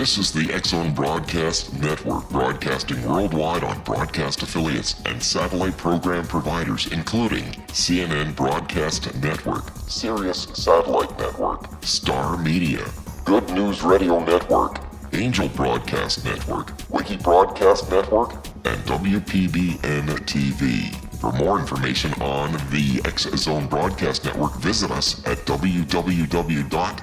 This is the X-Zone Broadcast Network, broadcasting worldwide on broadcast affiliates and satellite program providers, including CNN Broadcast Network, Sirius Satellite Network, Star Media, Good News Radio Network, Angel Broadcast Network, Wiki Broadcast Network, and WPBN TV. For more information on the X-Zone Broadcast Network, visit us at www.xzbn.net.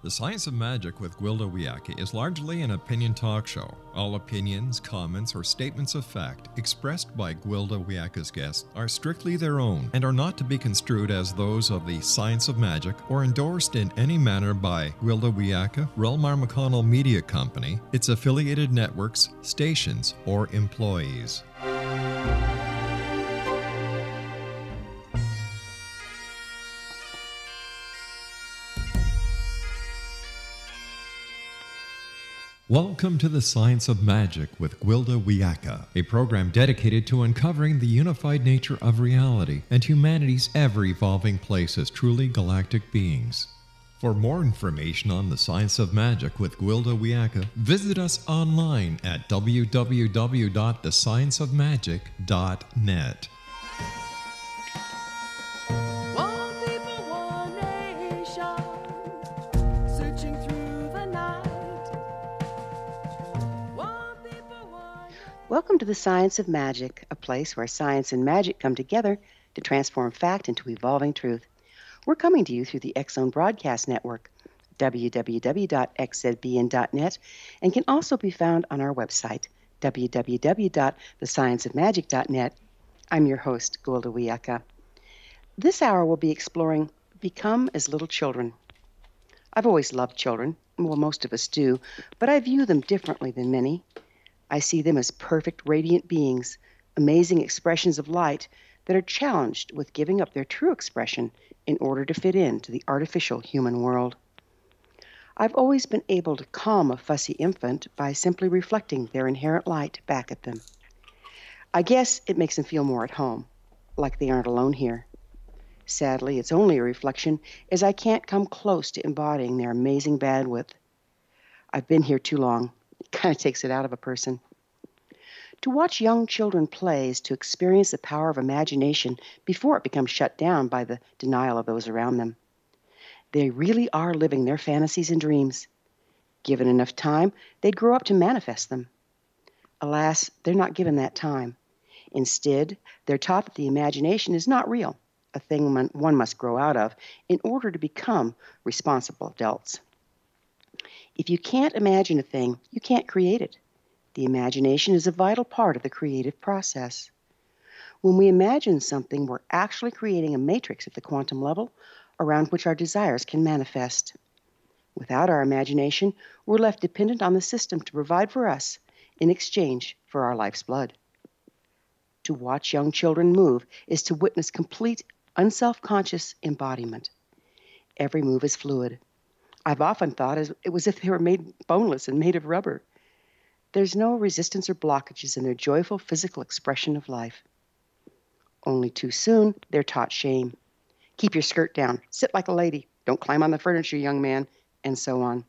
The Science of Magic with Gwilda Wiyaka is largely an opinion talk show. All opinions, comments, or statements of fact expressed by Gwilda Wiyaka's guests are strictly their own and are not to be construed as those of the Science of Magic or endorsed in any manner by Gwilda Wiyaka, Relmar McConnell Media Company, its affiliated networks, stations, or employees. Welcome to the Science of Magic with Gwilda Wiyaka, a program dedicated to uncovering the unified nature of reality and humanity's ever-evolving place as truly galactic beings. For more information on the Science of Magic with Gwilda Wiyaka, visit us online at www.thescienceofmagic.net. Welcome to the Science of Magic, a place where science and magic come together to transform fact into evolving truth. We're coming to you through the X-Zone Broadcast Network, www.xzbn.net, and can also be found on our website, www.thescienceofmagic.net. I'm your host, Gwilda Wiyaka. This hour we'll be exploring Become as Little Children. I've always loved children, well, most of us do, but I view them differently than many. I see them as perfect, radiant beings, amazing expressions of light that are challenged with giving up their true expression in order to fit into the artificial human world. I've always been able to calm a fussy infant by simply reflecting their inherent light back at them. I guess it makes them feel more at home, like they aren't alone here. Sadly, it's only a reflection, as I can't come close to embodying their amazing bandwidth. I've been here too long. It kind of takes it out of a person. To watch young children play is to experience the power of imagination before it becomes shut down by the denial of those around them. They really are living their fantasies and dreams. Given enough time, they'd grow up to manifest them. Alas, they're not given that time. Instead, they're taught that the imagination is not real, a thing one must grow out of in order to become responsible adults. If you can't imagine a thing, you can't create it. The imagination is a vital part of the creative process. When we imagine something, we're actually creating a matrix at the quantum level around which our desires can manifest. Without our imagination, we're left dependent on the system to provide for us in exchange for our life's blood. To watch young children move is to witness complete, unself-conscious embodiment. Every move is fluid. I've often thought it was as if they were made boneless and made of rubber. There's no resistance or blockages in their joyful physical expression of life. Only too soon, they're taught shame. Keep your skirt down. Sit like a lady. Don't climb on the furniture, young man, and so on.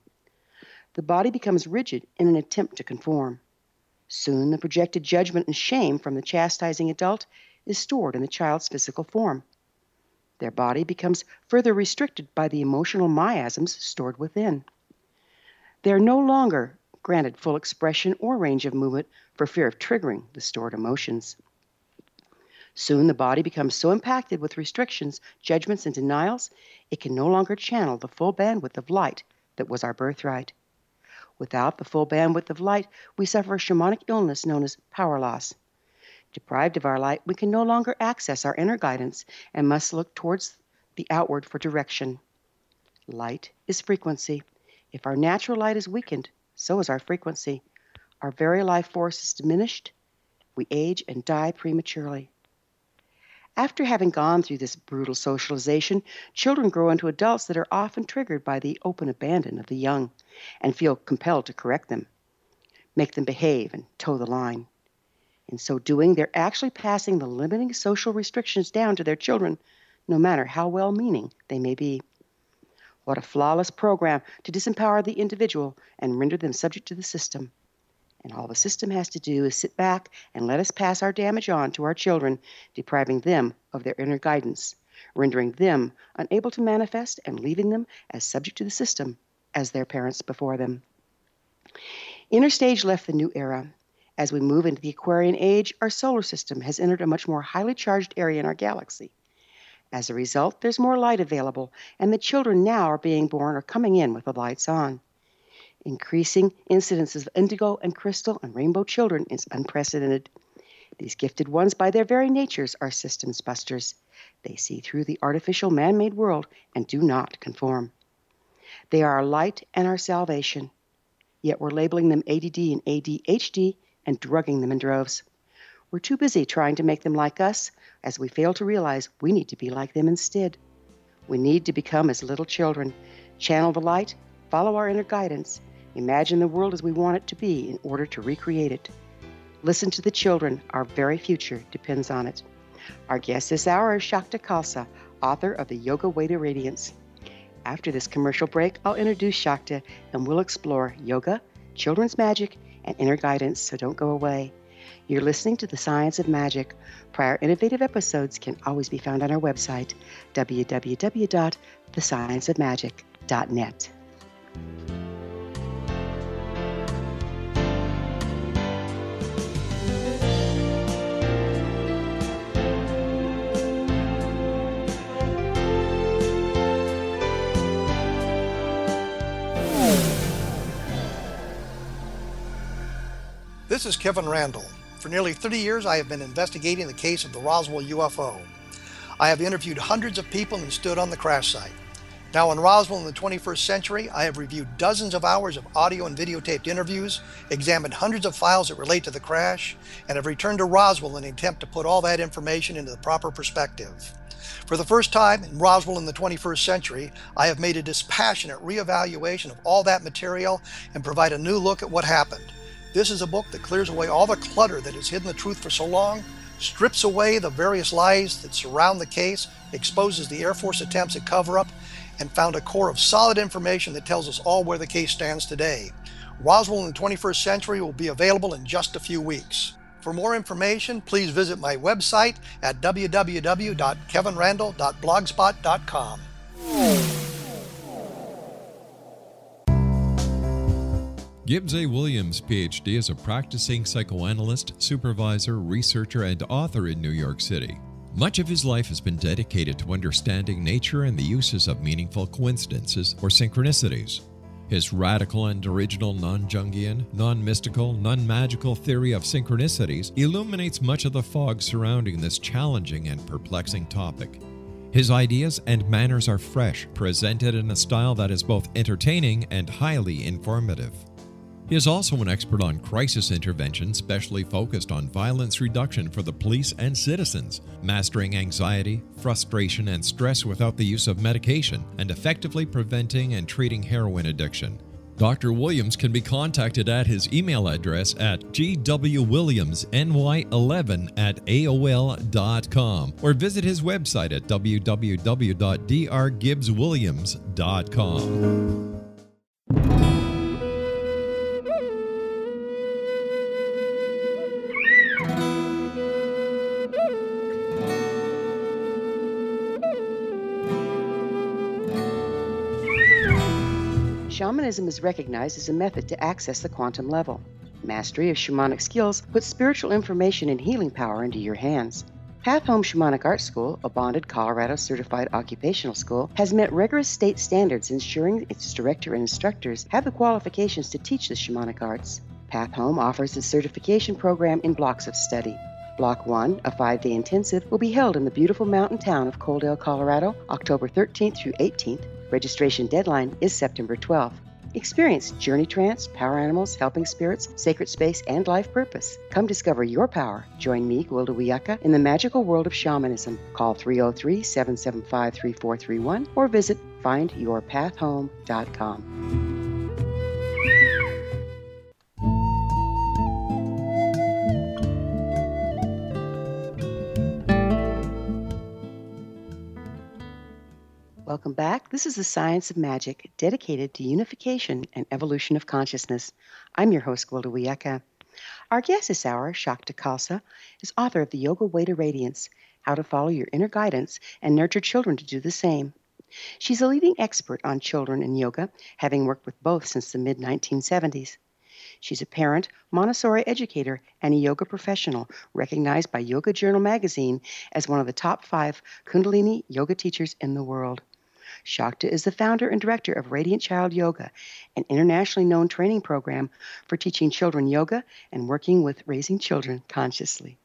The body becomes rigid in an attempt to conform. Soon, the projected judgment and shame from the chastising adult is stored in the child's physical form. Their body becomes further restricted by the emotional miasms stored within. They are no longer granted full expression or range of movement for fear of triggering the stored emotions. Soon the body becomes so impacted with restrictions, judgments, and denials, it can no longer channel the full bandwidth of light that was our birthright. Without the full bandwidth of light, we suffer a shamanic illness known as power loss. Deprived of our light, we can no longer access our inner guidance and must look towards the outward for direction. Light is frequency. If our natural light is weakened, so is our frequency. Our very life force is diminished, we age and die prematurely. After having gone through this brutal socialization, children grow into adults that are often triggered by the open abandon of the young and feel compelled to correct them, make them behave, and toe the line. In so doing, they're actually passing the limiting social restrictions down to their children, no matter how well-meaning they may be. What a flawless program to disempower the individual and render them subject to the system. And all the system has to do is sit back and let us pass our damage on to our children, depriving them of their inner guidance, rendering them unable to manifest and leaving them as subject to the system as their parents before them. Inner stage left the new era. As we move into the Aquarian age, our solar system has entered a much more highly charged area in our galaxy. As a result, there's more light available, and the children now are being born or coming in with the lights on. Increasing incidences of indigo and crystal and rainbow children is unprecedented. These gifted ones, by their very natures, are systems busters. They see through the artificial man-made world and do not conform. They are our light and our salvation. Yet we're labeling them ADD and ADHD and drugging them in droves. We're too busy trying to make them like us, as we fail to realize we need to be like them instead. We need to become as little children, channel the light, follow our inner guidance, imagine the world as we want it to be in order to recreate it. Listen to the children. Our very future depends on it. Our guest this hour is Shakta Khalsa, author of The Yoga Way to Radiance. After this commercial break, I'll introduce Shakta and we'll explore yoga, children's magic, and inner guidance, so don't go away. You're listening to The Science of Magic. Prior innovative episodes can always be found on our website, www.thescienceofmagic.net. This is Kevin Randall. For nearly 30 years, I have been investigating the case of the Roswell UFO. I have interviewed hundreds of people and stood on the crash site. Now in Roswell in the 21st century, I have reviewed dozens of hours of audio and videotaped interviews, examined hundreds of files that relate to the crash, and have returned to Roswell in an attempt to put all that information into the proper perspective. For the first time in Roswell in the 21st century, I have made a dispassionate reevaluation of all that material and provide a new look at what happened. This is a book that clears away all the clutter that has hidden the truth for so long, strips away the various lies that surround the case, exposes the Air Force attempts at cover-up, and found a core of solid information that tells us all where the case stands today. Roswell in the 21st century will be available in just a few weeks. For more information, please visit my website at www.kevinrandall.blogspot.com. Gibbs A. Williams, Ph.D., is a practicing psychoanalyst, supervisor, researcher, and author in New York City. Much of his life has been dedicated to understanding nature and the uses of meaningful coincidences or synchronicities. His radical and original non-Jungian, non-mystical, non-magical theory of synchronicities illuminates much of the fog surrounding this challenging and perplexing topic. His ideas and manners are fresh, presented in a style that is both entertaining and highly informative. He is also an expert on crisis intervention, specially focused on violence reduction for the police and citizens, mastering anxiety, frustration, and stress without the use of medication, and effectively preventing and treating heroin addiction. Dr. Williams can be contacted at his email address at gwwilliamsny11@aol.com or visit his website at www.drgibbswilliams.com. Shamanism is recognized as a method to access the quantum level. Mastery of shamanic skills puts spiritual information and healing power into your hands. Path Home Shamanic Art School, a bonded Colorado certified occupational school, has met rigorous state standards, ensuring its director and instructors have the qualifications to teach the shamanic arts. Path Home offers its certification program in blocks of study. Block 1, a 5-day intensive, will be held in the beautiful mountain town of Coaldale, Colorado, October 13th through 18th. Registration deadline is September 12th. Experience journey trance, power animals, helping spirits, sacred space, and life purpose. Come discover your power. Join me, Gwilda Wiyaka, in the magical world of shamanism. Call 303-775-3431 or visit findyourpathhome.com. Welcome back. This is the Science of Magic, dedicated to unification and evolution of consciousness. I'm your host, Gwilda Wiyaka. Our guest this hour, Shakta Khalsa, is author of The Yoga Way to Radiance, How to Follow Your Inner Guidance and Nurture Children to Do the Same. She's a leading expert on children and yoga, having worked with both since the mid-1970s. She's a parent, Montessori educator, and a yoga professional, recognized by Yoga Journal magazine as one of the top 5 Kundalini yoga teachers in the world. Shakta is the founder and director of Radiant Child Yoga, an internationally known training program for teaching children yoga and working with raising children consciously.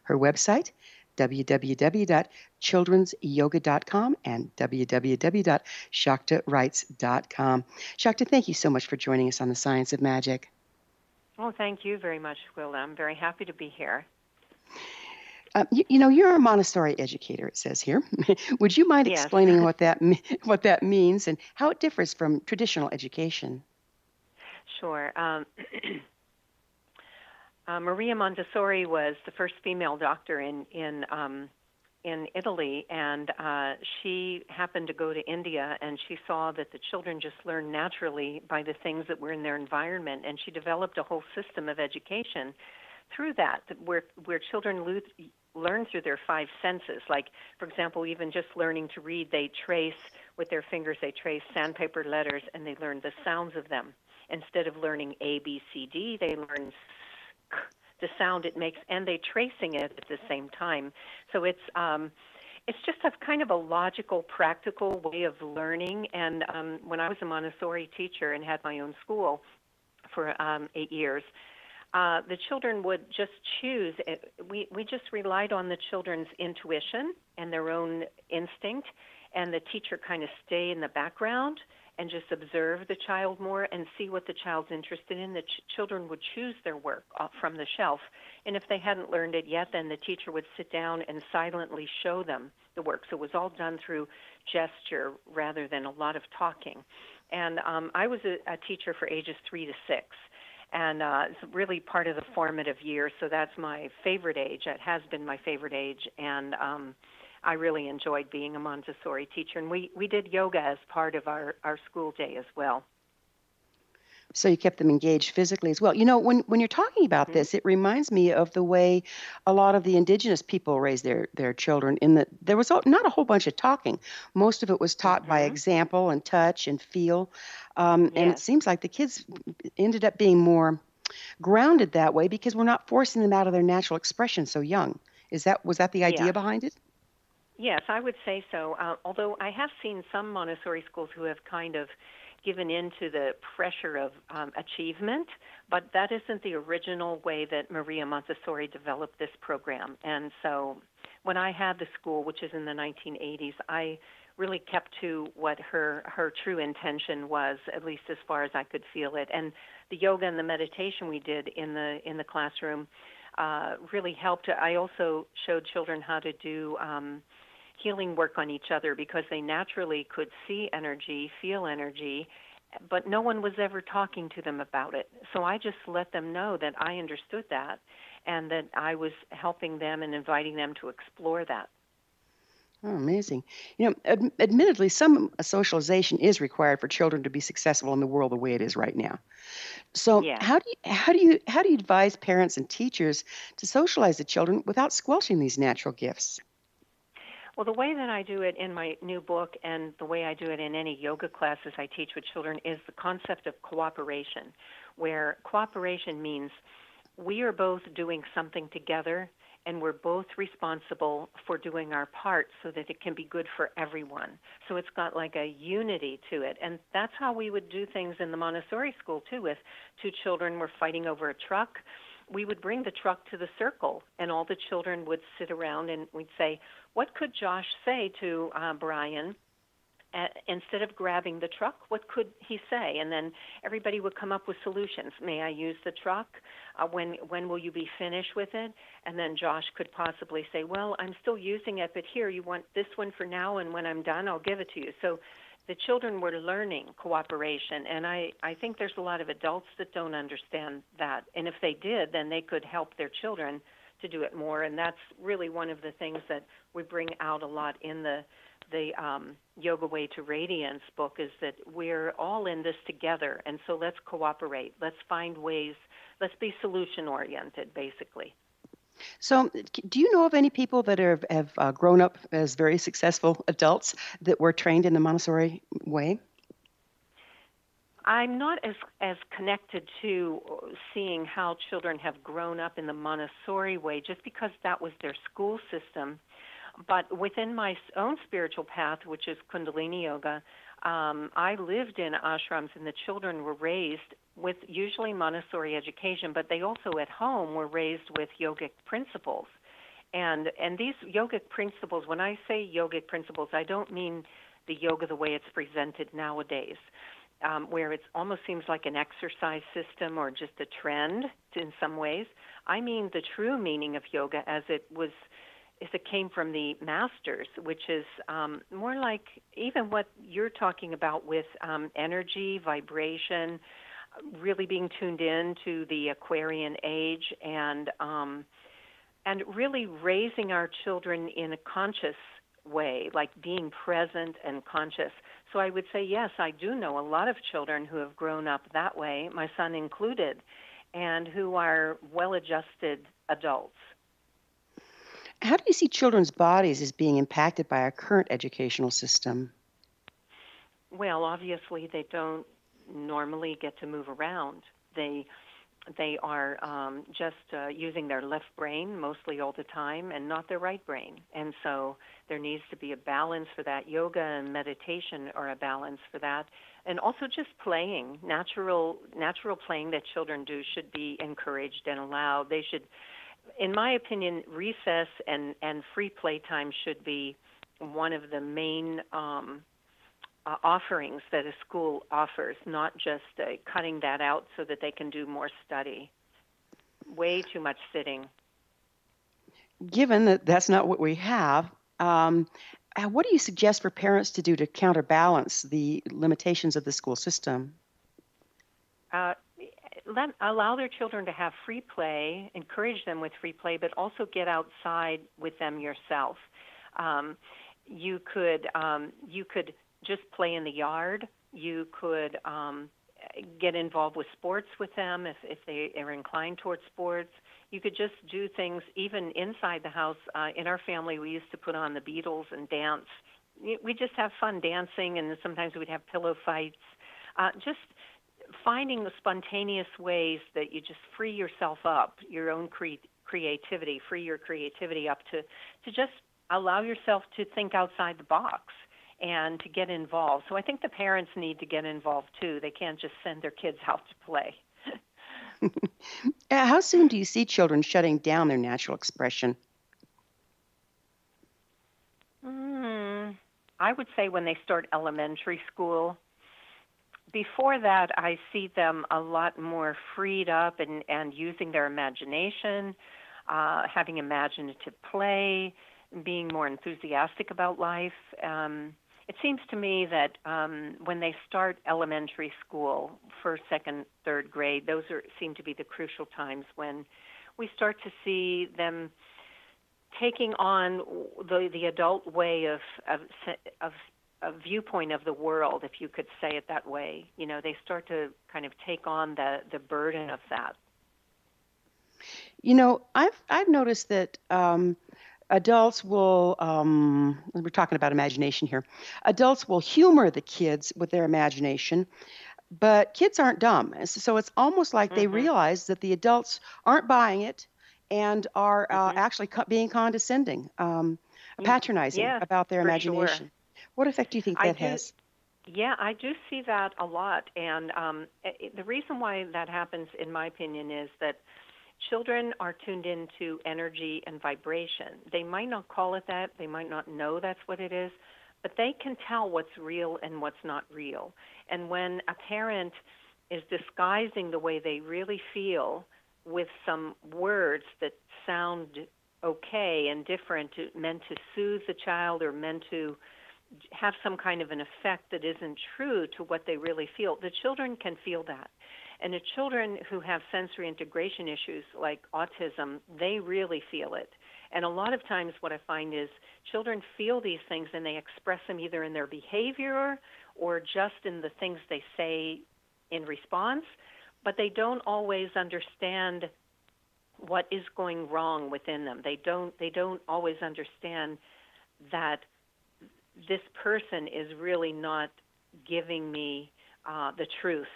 Her website, www.childrensyoga.com and www.shaktawrites.com. Shakta, thank you so much for joining us on the Science of Magic. Well, thank you very much, Gwilda. I'm very happy to be here. You're a Montessori educator, it says here. Would you mind explaining what that means and how it differs from traditional education? Sure. Maria Montessori was the first female doctor in Italy, and she happened to go to India, and she saw that the children just learned naturally by the things that were in their environment, and she developed a whole system of education through that, where children learn through their 5 senses. Like, for example, even just learning to read, they trace with their fingers, they trace sandpaper letters, and they learn the sounds of them. Instead of learning A, B, C, D, they learn the sound it makes, and they're tracing it at the same time. So it's just a kind of a logical, practical way of learning. And when I was a Montessori teacher and had my own school for 8 years, the children would just choose. We just relied on the children's intuition and their own instinct, and the teacher kind of stay in the background and just observe the child more and see what the child's interested in. The children would choose their work from the shelf, and if they hadn't learned it yet, then the teacher would sit down and silently show them the work. So it was all done through gesture rather than a lot of talking. And I was a teacher for ages 3 to 6. And it's really part of the formative years, so that's my favorite age. It has been my favorite age, and I really enjoyed being a Montessori teacher. And we did yoga as part of our school day as well. So you kept them engaged physically as well. When you're talking about this, it reminds me of the way a lot of the indigenous people raised their children, in that there was not a whole bunch of talking. Most of it was taught by example and touch and feel. And it seems like the kids ended up being more grounded that way because we're not forcing them out of their natural expression so young. Was that the idea behind it? Yes, I would say so. Although I have seen some Montessori schools who have kind of given in to the pressure of achievement, but that isn't the original way that Maria Montessori developed this program. And so when I had the school, which is in the 1980s, I really kept to what her true intention was, at least as far as I could feel it. And the yoga and the meditation we did in the classroom really helped. I also showed children how to do healing work on each other because they naturally could see energy, feel energy, but no one was ever talking to them about it. So I just let them know that I understood that and that I was helping them and inviting them to explore that. Oh, amazing. Admittedly, some socialization is required for children to be successful in the world the way it is right now. So how do you advise parents and teachers to socialize the children without squelching these natural gifts? Well, the way that I do it in my new book and the way I do it in any yoga classes I teach with children is the concept of cooperation, where cooperation means we are both doing something together and we're both responsible for doing our part so that it can be good for everyone. So it's got like a unity to it. And that's how we would do things in the Montessori school, too. If 2 children were fighting over a truck, we would bring the truck to the circle, and all the children would sit around, and we'd say, what could Josh say to Brian? instead of grabbing the truck, what could he say? And then everybody would come up with solutions. May I use the truck? When will you be finished with it? And then Josh could possibly say, well, I'm still using it, but here, you want this one for now, and when I'm done, I'll give it to you. So the children were learning cooperation, and I think there's a lot of adults that don't understand that. And if they did, then they could help their children to do it more, and that's really one of the things that we bring out a lot in the Yoga Way to Radiance book, is that we're all in this together, and so let's cooperate. Let's find ways. Let's be solution-oriented, basically. So, do you know of any people that have grown up as very successful adults that were trained in the Montessori way? I'm not as connected to seeing how children have grown up in the Montessori way, just because that was their school system. But within my own spiritual path, which is Kundalini Yoga, I lived in ashrams, and the children were raised with usually Montessori education, but they also at home were raised with yogic principles. And these yogic principles, when I say yogic principles, I don't mean the yoga the way it's presented nowadays, where it almost seems like an exercise system or just a trend in some ways. I mean the true meaning of yoga as it came from the masters, which is more like even what you're talking about with energy, vibration, really being tuned in to the Aquarian age, and really raising our children in a conscious way, like being present and conscious. So I would say, yes, I do know a lot of children who have grown up that way, my son included, and who are well-adjusted adults. How do you see children's bodies as being impacted by our current educational system? Well, obviously they don't normally get to move around. They are just using their left brain mostly all the time and not their right brain. And so there needs to be a balance for that. Yoga and meditation are a balance for that. And also just playing, natural playing that children do should be encouraged and allowed. They should, in my opinion, recess and free play time should be one of the main offerings that a school offers, not just cutting that out so that they can do more study. Way too much sitting. Given that that's not what we have, what do you suggest for parents to do to counterbalance the limitations of the school system? Allow their children to have free play, encourage them with free play, but also get outside with them yourself. You could just play in the yard. You could get involved with sports with them if they are inclined towards sports. You could just do things even inside the house. In our family, we used to put on the Beatles and dance. We just have fun dancing, and sometimes we'd have pillow fights. Just finding the spontaneous ways that you just free yourself up, your own creativity, free your creativity up to just allow yourself to think outside the box and to get involved. So I think the parents need to get involved too. They can't just send their kids out to play. How soon do you see children shutting down their natural expression? I would say when they start elementary school. Before that, I see them a lot more freed up and using their imagination, having imaginative play, being more enthusiastic about life. It seems to me that when they start elementary school, first, second, third grade, those seem to be the crucial times when we start to see them taking on the adult way of a viewpoint of the world, if you could say it that way. You know, they start to kind of take on the burden of that. You know, I've noticed that adults will, we're talking about imagination here, adults will humor the kids with their imagination, but kids aren't dumb. So it's almost like they realize that the adults aren't buying it and are actually being condescending, patronizing about their imagination. Sure. What effect do you think that has? Yeah, I do see that a lot. And the reason why that happens, in my opinion, is that children are tuned into energy and vibration. They might not call it that. They might not know that's what it is. but they can tell what's real and what's not real. And when a parent is disguising the way they really feel with some words that sound okay and different, meant to soothe the child or meant to have some kind of an effect that isn't true to what they really feel, the children can feel that. And the children who have sensory integration issues like autism, they really feel it. And a lot of times what I find is children feel these things and they express them either in their behavior or just in the things they say in response, but they don't always understand what is going wrong within them. They don't always understand that this person is really not giving me the truth.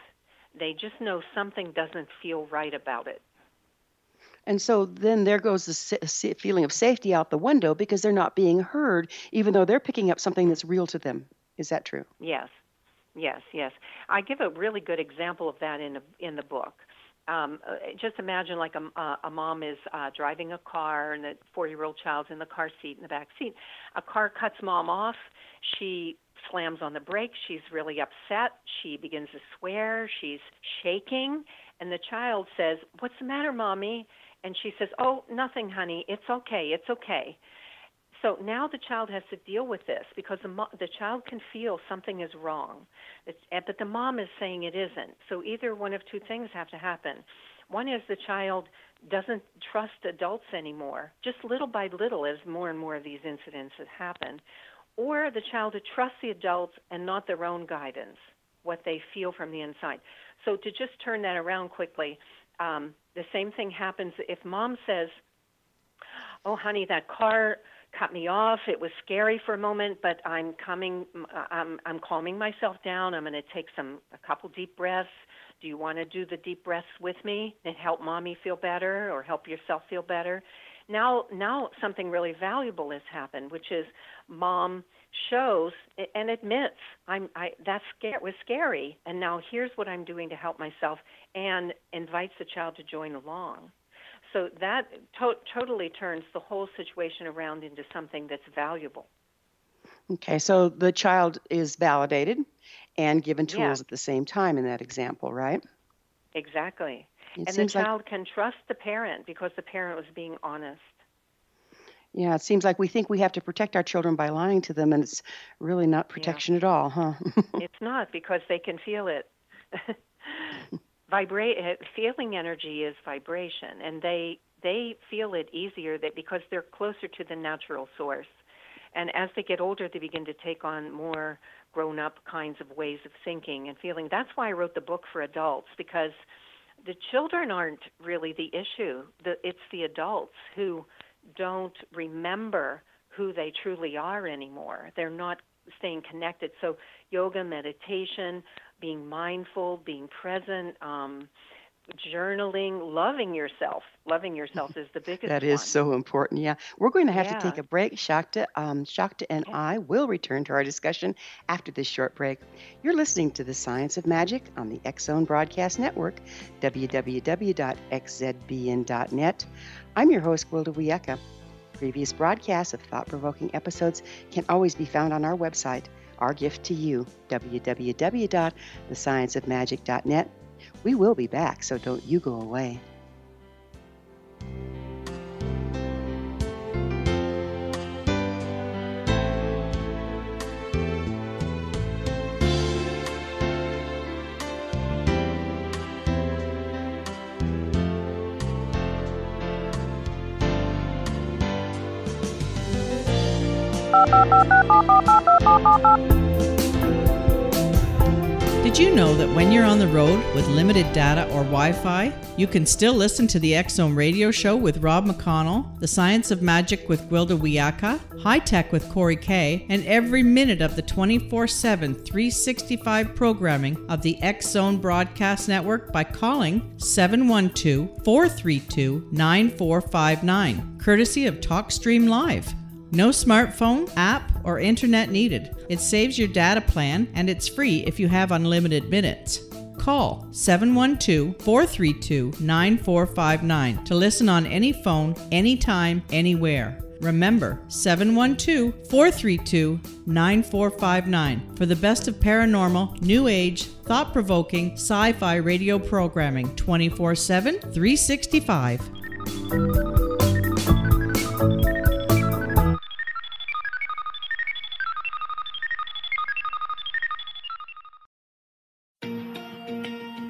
They just know something doesn't feel right about it. And so then there goes the feeling of safety out the window because they're not being heard, even though they're picking up something that's real to them. Is that true? Yes. I give a really good example of that in the book. Just imagine like a mom is driving a car and the 4-year-old child's in the car seat, in the back seat. A car cuts mom off. She slams on the brakes. She's really upset. She begins to swear. She's shaking. And the child says, "What's the matter, Mommy?" And she says, "Oh, nothing, honey. It's okay. It's okay." So now the child has to deal with this because the child can feel something is wrong, but the mom is saying it isn't. So either one of two things have to happen. One is the child doesn't trust adults anymore, just little by little as more and more of these incidents happen. Or the child to trust the adults and not their own guidance, what they feel from the inside. So to just turn that around quickly, the same thing happens if mom says, "Oh, honey, that car cut me off. It was scary for a moment, but I'm calming myself down. I'm going to take a couple deep breaths. Do you want to do the deep breaths with me and help mommy feel better or help yourself feel better?" Now something really valuable has happened, which is mom shows and admits that was scary, and now here's what I'm doing to help myself, and invites the child to join along. So that totally turns the whole situation around into something that's valuable. Okay, so the child is validated and given tools at the same time in that example, right? Exactly. And the child can trust the parent because the parent was being honest. Yeah, it seems like we think we have to protect our children by lying to them, and it's really not protection at all, huh? It's not, because they can feel it. Feeling energy is vibration, and they feel it easier because they're closer to the natural source. And as they get older, they begin to take on more grown-up kinds of ways of thinking and feeling. That's why I wrote the book for adults, because the children aren't really the issue. It's the adults who don't remember who they truly are anymore. They're not staying connected. So yoga, meditation, being mindful, being present, journaling, loving yourself. Loving yourself is the biggest one. That is so important, yeah. We're going to have to take a break, Shakta. Shakta and I will return to our discussion after this short break. You're listening to The Science of Magic on the X-Zone Broadcast Network, www.xzbn.net. I'm your host, Gwilda Wiyaka. Previous broadcasts of thought-provoking episodes can always be found on our website. Our gift to you, www.thescienceofmagic.net. We will be back, so don't you go away. Did you know that when you're on the road with limited data or Wi-Fi, you can still listen to the X-Zone radio show with Rob McConnell, The Science of Magic with Gwilda Wiyaka, High Tech with Corey Kay, and every minute of the 24/7, 365 programming of the X-Zone Broadcast Network by calling 712-432-9459, courtesy of TalkStream Live. No smartphone, app, or internet needed. It saves your data plan, and it's free if you have unlimited minutes. Call 712-432-9459 to listen on any phone, anytime, anywhere. Remember, 712-432-9459 for the best of paranormal, new age, thought-provoking, sci-fi radio programming 24/7, 365.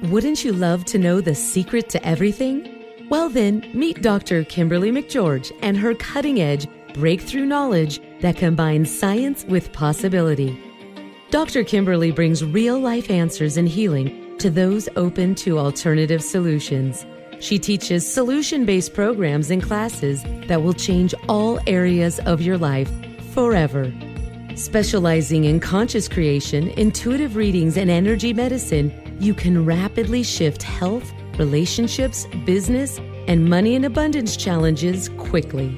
Wouldn't you love to know the secret to everything? Well then, meet Dr. Kimberly McGeorge and her cutting-edge breakthrough knowledge that combines science with possibility. Dr. Kimberly brings real-life answers and healing to those open to alternative solutions. She teaches solution-based programs and classes that will change all areas of your life forever. Specializing in conscious creation, intuitive readings, and energy medicine, you can rapidly shift health, relationships, business, and money and abundance challenges quickly.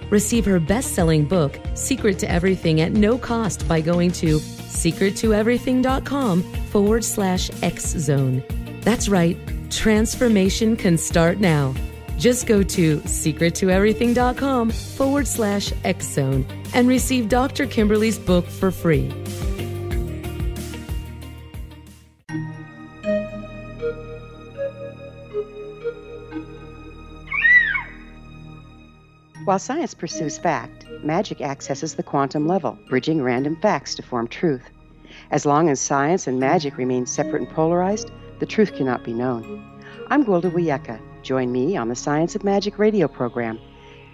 Receive her best-selling book, Secret to Everything, at no cost by going to secrettoeverything.com/X-Zone. That's right, transformation can start now. Just go to secrettoeverything.com/X-Zone and receive Dr. Kimberly's book for free. While science pursues fact, magic accesses the quantum level, bridging random facts to form truth. As long as science and magic remain separate and polarized, the truth cannot be known. I'm Gwilda Wiyaka. Join me on the Science of Magic radio program,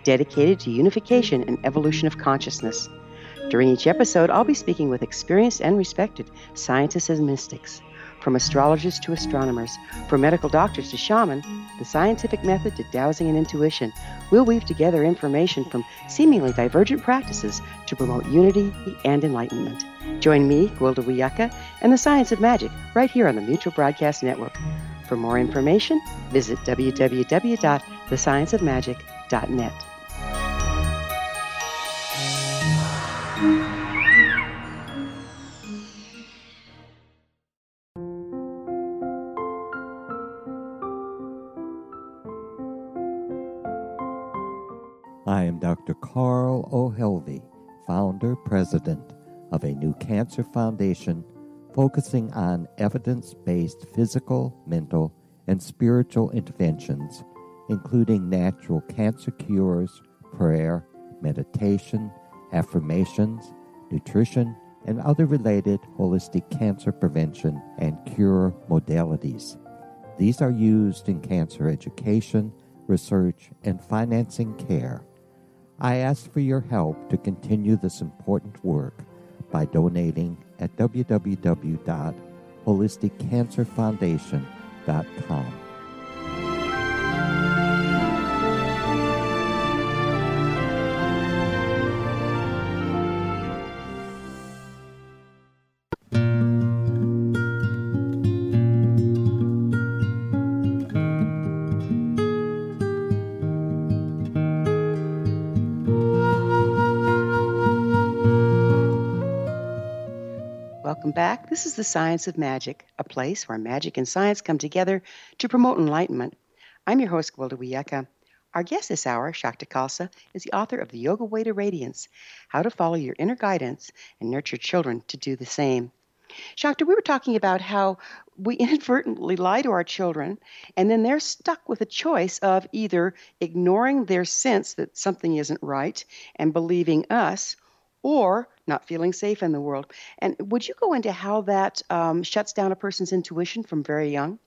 dedicated to unification and evolution of consciousness. During each episode, I'll be speaking with experienced and respected scientists and mystics. From astrologers to astronomers, from medical doctors to shaman, the scientific method to dowsing and intuition, we'll weave together information from seemingly divergent practices to promote unity and enlightenment. Join me, Gwilda Wiyaka, and the Science of Magic right here on the Mutual Broadcast Network. For more information, visit www.thescienceofmagic.net. I am Dr. Carl O'Helvey, founder, president of a new cancer foundation focusing on evidence-based physical, mental, and spiritual interventions, including natural cancer cures, prayer, meditation, affirmations, nutrition, and other related holistic cancer prevention and cure modalities. These are used in cancer education, research, and financing care. I ask for your help to continue this important work by donating at www.holisticcancerfoundation.com. Welcome back. This is the Science of Magic, a place where magic and science come together to promote enlightenment. I'm your host, Gwilda Wiyaka. Our guest this hour, Shakta Khalsa, is the author of The Yoga Way to Radiance, How to Follow Your Inner Guidance and Nurture Children to Do the Same. Shakta, we were talking about how we inadvertently lie to our children, and then they're stuck with a choice of either ignoring their sense that something isn't right and believing us, or not feeling safe in the world. And would you go into how that shuts down a person's intuition from very young?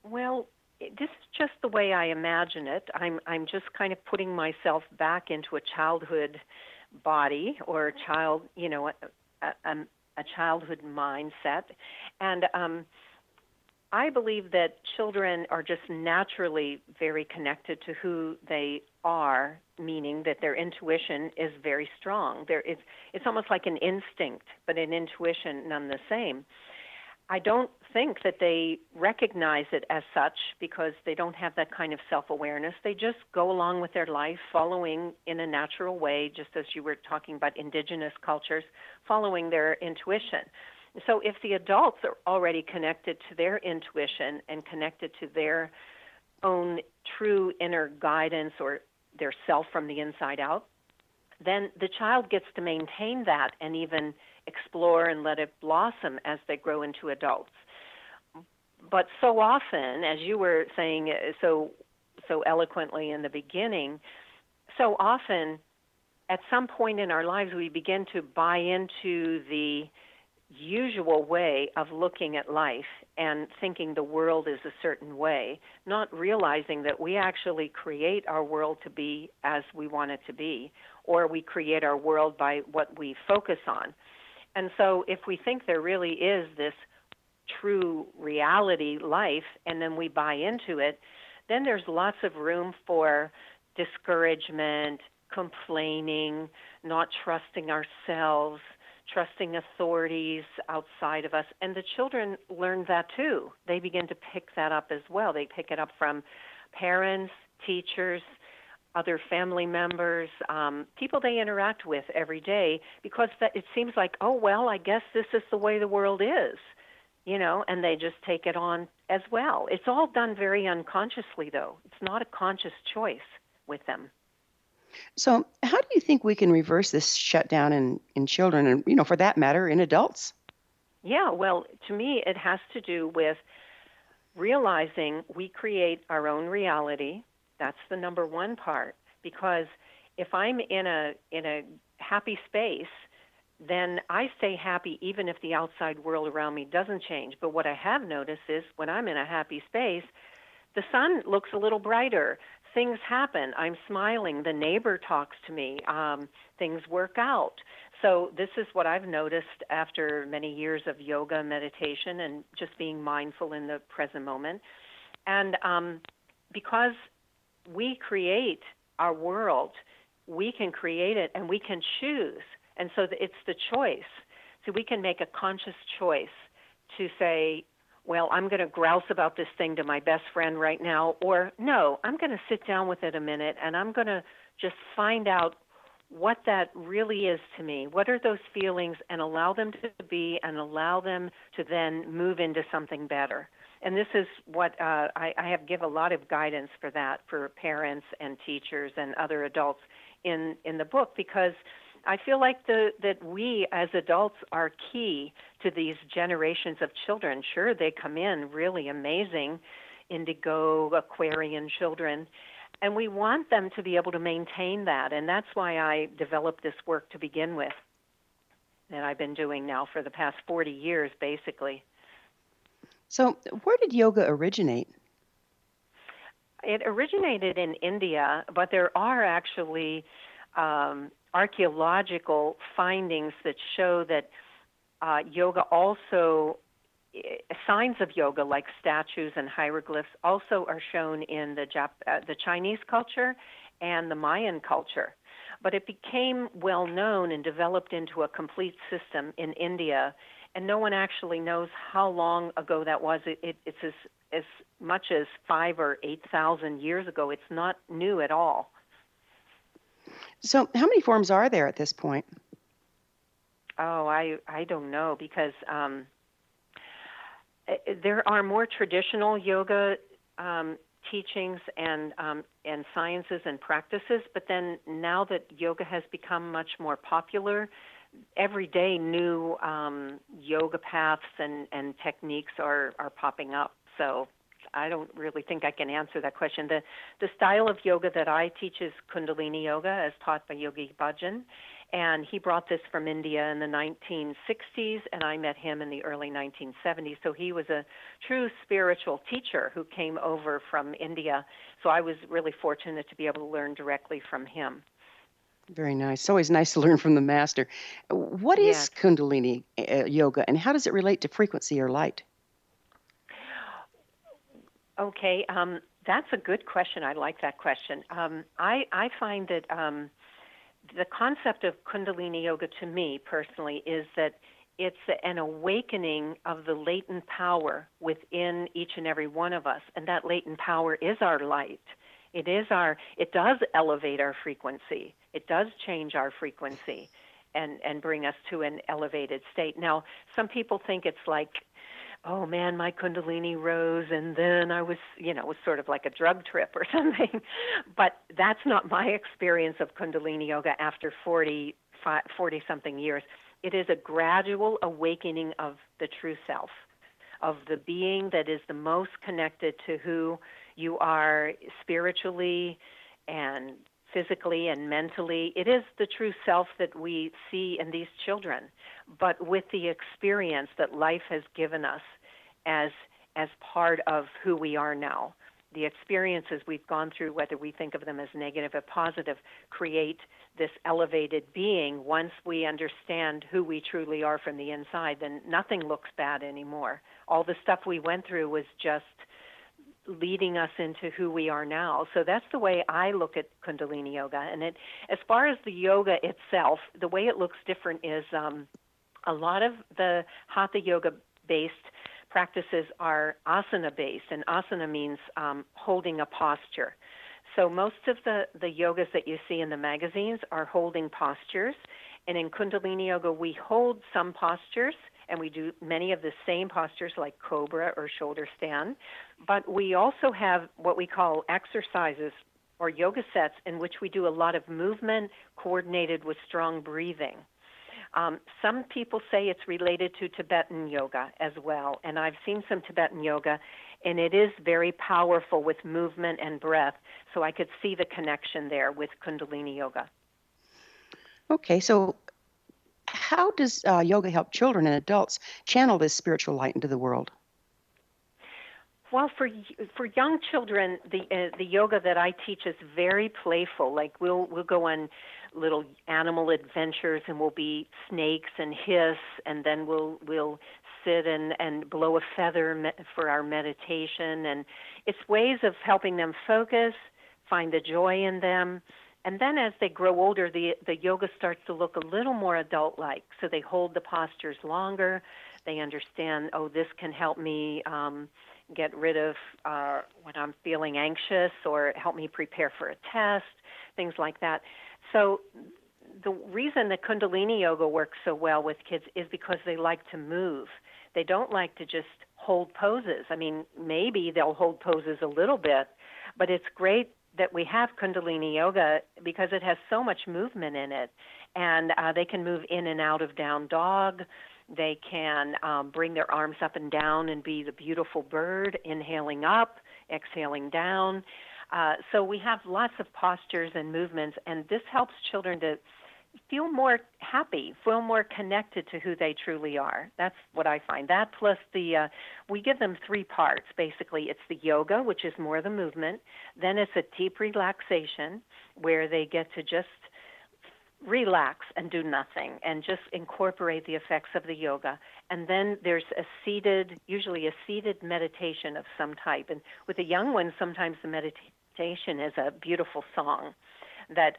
Well, this is just the way I imagine it. I'm just kind of putting myself back into a childhood body or a child, a childhood mindset, and I believe that children are just naturally very connected to who they are, meaning that their intuition is very strong. It's almost like an instinct, but an intuition none the same. I don't think that they recognize it as such because they don't have that kind of self-awareness. They just go along with their life, following in a natural way, just as you were talking about indigenous cultures, following their intuition. So if the adults are already connected to their intuition and connected to their own true inner guidance or their self from the inside out, then the child gets to maintain that and even explore and let it blossom as they grow into adults. But so often, as you were saying so eloquently in the beginning, so often at some point in our lives we begin to buy into the usual way of looking at life and thinking the world is a certain way, not realizing that we actually create our world to be as we want it to be, or we create our world by what we focus on. And so if we think there really is this true reality life and then we buy into it, then there's lots of room for discouragement, complaining, not trusting ourselves, trusting authorities outside of us. And the children learn that too. They begin to pick that up as well. They pick it up from parents, teachers, other family members, people they interact with every day, because it seems like, oh, well, I guess this is the way the world is, and they just take it on as well. It's all done very unconsciously, though. It's not a conscious choice with them. So how do you think we can reverse this shutdown in children and, for that matter, in adults? Yeah, well, to me, it has to do with realizing we create our own reality. That's the number one part, because if I'm in a happy space, then I stay happy even if the outside world around me doesn't change. But what I have noticed is when I'm in a happy space, the sun looks a little brighter. Things happen. I'm smiling. The neighbor talks to me. Things work out. So this is what I've noticed after many years of yoga, meditation, and just being mindful in the present moment. And because we create our world, we can create it and we can choose. And so it's the choice. So we can make a conscious choice to say, well, I'm going to grouse about this thing to my best friend right now, or no, I'm going to sit down with it a minute and I'm going to just find out what that really is to me. What are those feelings, and allow them to be, and allow them to then move into something better. And this is what I have give a lot of guidance for that for parents and teachers and other adults in the book, because I feel like that we as adults are key to these generations of children. Sure, they come in really amazing, indigo, Aquarian children, and we want them to be able to maintain that. And that's why I developed this work to begin with that I've been doing now for the past 40 years, basically. So where did yoga originate? It originated in India, but there are actually archaeological findings that show that yoga also, signs of yoga like statues and hieroglyphs also are shown in the Chinese culture and the Mayan culture. But it became well known and developed into a complete system in India, and no one actually knows how long ago that was. It's as much as 5,000 or 8,000 years ago. It's not new at all. So how many forms are there at this point? Oh, I don't know, because there are more traditional yoga teachings and sciences and practices, but then now that yoga has become much more popular, every day new yoga paths and techniques are popping up. So I don't really think I can answer that question. The style of yoga that I teach is Kundalini Yoga, as taught by Yogi Bhajan, and he brought this from India in the 1960s, and I met him in the early 1970s. So he was a true spiritual teacher who came over from India. So I was really fortunate to be able to learn directly from him. Very nice. It's always nice to learn from the master. What is Kundalini Yoga, and how does it relate to frequency or light? Okay, that's a good question. I like that question. I find that the concept of Kundalini Yoga to me personally is that it's an awakening of the latent power within each and every one of us, and that latent power is our light. It does elevate our frequency. It does change our frequency and bring us to an elevated state. Now, some people think it's like oh man, my Kundalini rose, and then I was, it was sort of like a drug trip or something. But that's not my experience of Kundalini Yoga after 40-something years. It is a gradual awakening of the true self, of the being that is the most connected to who you are spiritually and physically and mentally. It is the true self that we see in these children, but with the experience that life has given us as part of who we are now. The experiences we've gone through, whether we think of them as negative or positive, create this elevated being. Once we understand who we truly are from the inside, then nothing looks bad anymore. All the stuff we went through was just leading us into who we are now. So that's the way I look at Kundalini Yoga. And as far as the yoga itself, the way it looks different is a lot of the Hatha Yoga-based practices are asana-based, and asana means holding a posture. So most of the yogas that you see in the magazines are holding postures, and in Kundalini Yoga we hold some postures, and we do many of the same postures like cobra or shoulder stand, but we also have what we call exercises or yoga sets in which we do a lot of movement coordinated with strong breathing. Some people say it's related to Tibetan yoga as well, and I've seen some Tibetan yoga, and it is very powerful with movement and breath, so I could see the connection there with Kundalini Yoga. Okay, so how does yoga help children and adults channel this spiritual light into the world? Well, for young children, the yoga that I teach is very playful. Like we'll go on little animal adventures, and we'll be snakes and hiss, and then we'll sit and blow a feather for our meditation. And it's ways of helping them focus, find the joy in them. And then as they grow older, the yoga starts to look a little more adult-like. So they hold the postures longer. They understand, oh, this can help me get rid of when I'm feeling anxious, or help me prepare for a test, things like that. So the reason that Kundalini Yoga works so well with kids is because they like to move. They don't like to just hold poses. I mean, maybe they'll hold poses a little bit, but it's great that we have Kundalini Yoga because it has so much movement in it. And they can move in and out of down dog. They can bring their arms up and down and be the beautiful bird, inhaling up, exhaling down. So we have lots of postures and movements, and this helps children to feel more happy, feel more connected to who they truly are. That's what I find. That plus we give them 3 parts, basically. It's the yoga, which is more the movement. Then it's a deep relaxation where they get to just relax and do nothing and just incorporate the effects of the yoga. And then there's usually a seated meditation of some type. And with the young ones, sometimes the meditation is a beautiful song. That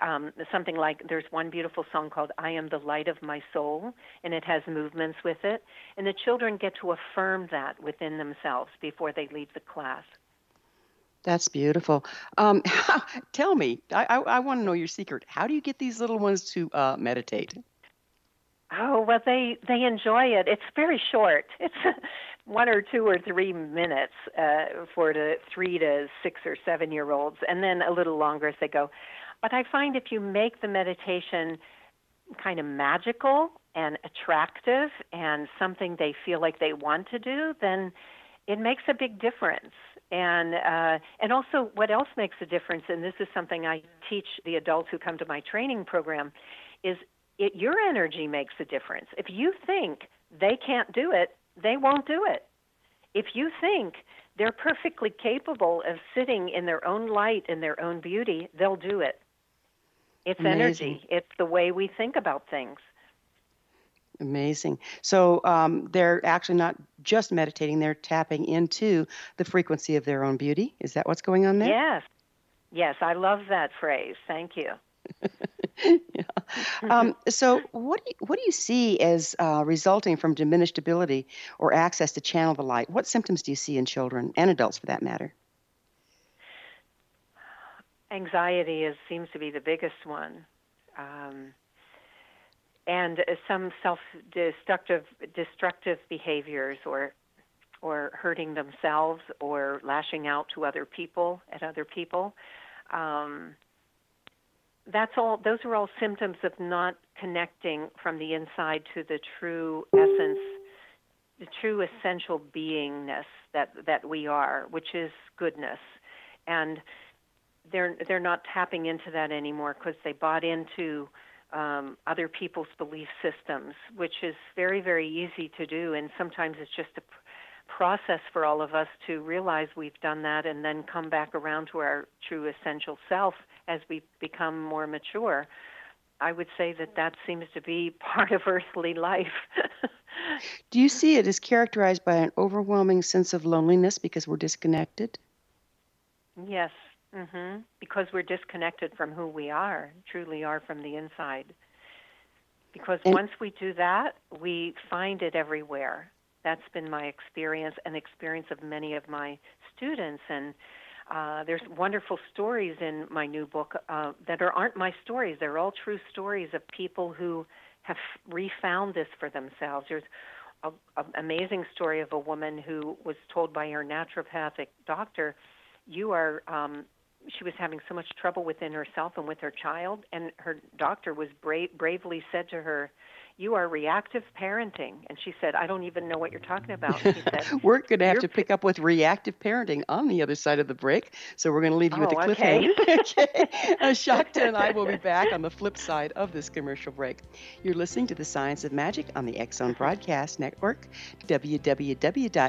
something like, there's one beautiful song called I Am the Light of My Soul, and it has movements with it. And the children get to affirm that within themselves before they leave the class. That's beautiful. Tell me, I want to know your secret. How do you get these little ones to meditate? Oh, well, they enjoy it. It's very short. It's 1 or 2 or 3 minutes for the 3 to 6 or 7-year-olds, and then a little longer as they go. But I find if you make the meditation kind of magical and attractive and something they feel like they want to do, then it makes a big difference. And also what else makes a difference, and this is something I teach the adults who come to my training program, is your energy makes a difference. If you think they can't do it, they won't do it. If you think they're perfectly capable of sitting in their own light and their own beauty, they'll do it. It's Amazing. Energy. It's the way we think about things. Amazing. So they're actually not just meditating, they're tapping into the frequency of their own beauty. Is that what's going on there? Yes. Yes, I love that phrase. Thank you. Yeah. So what do you see as resulting from diminished ability or access to channel the light? What symptoms do you see in children and adults for that matter? Anxiety seems to be the biggest one. And some self-destructive behaviors or or hurting themselves or lashing out to other people, at other people. Those are all symptoms of not connecting from the inside to the true essence, the true essential beingness that we are, which is goodness. And they're not tapping into that anymore because they bought into other people's belief systems, which is very, very easy to do. And sometimes it's just a process for all of us to realize we've done that and then come back around to our true essential self as we become more mature. I would say that seems to be part of earthly life. Do you see it as characterized by an overwhelming sense of loneliness because we're disconnected? Yes, because we're disconnected from who we are, truly are from the inside. Because once we do that, we find it everywhere. That's been my experience and the experience of many of my students. And there's wonderful stories in my new book that aren't my stories. They're all true stories of people who have refound this for themselves. There's an amazing story of a woman who was told by her naturopathic doctor, she was having so much trouble within herself and with her child, and her doctor was bravely said to her, "You are reactive parenting." And she said, "I don't even know what you're talking about." He said, we're going to have to pick up with reactive parenting on the other side of the break. So we're going to leave you with a cliffhanger. Okay. Shakta and I will be back on the flip side of this commercial break. You're listening to The Science of Magic on the X Zone Broadcast Network, www.xzbn.net,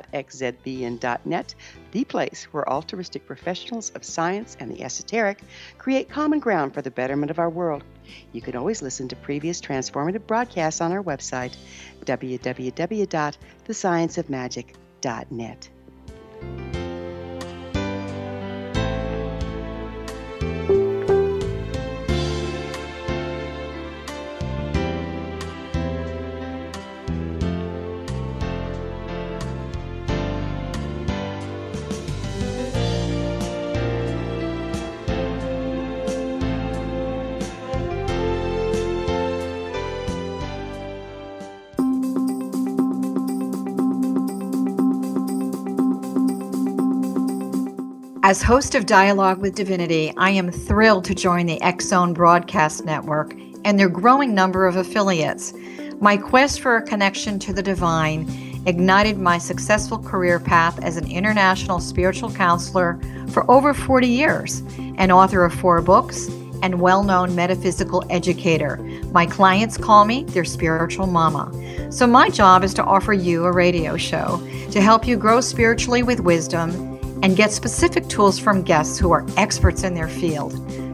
the place where altruistic professionals of science and the esoteric create common ground for the betterment of our world. You can always listen to previous transformative broadcasts on our website, www.thescienceofmagic.net. As host of Dialogue with Divinity, I am thrilled to join the X Zone Broadcast Network and their growing number of affiliates. My quest for a connection to the divine ignited my successful career path as an international spiritual counselor for over 40 years, an author of 4 books, and well-known metaphysical educator. My clients call me their spiritual mama. So my job is to offer you a radio show to help you grow spiritually with wisdom and get specific tools from guests who are experts in their field.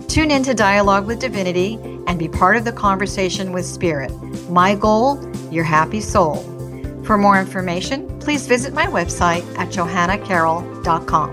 Tune in to Dialogue with Divinity and be part of the conversation with Spirit. My goal, your happy soul. For more information, please visit my website at johannacarroll.com.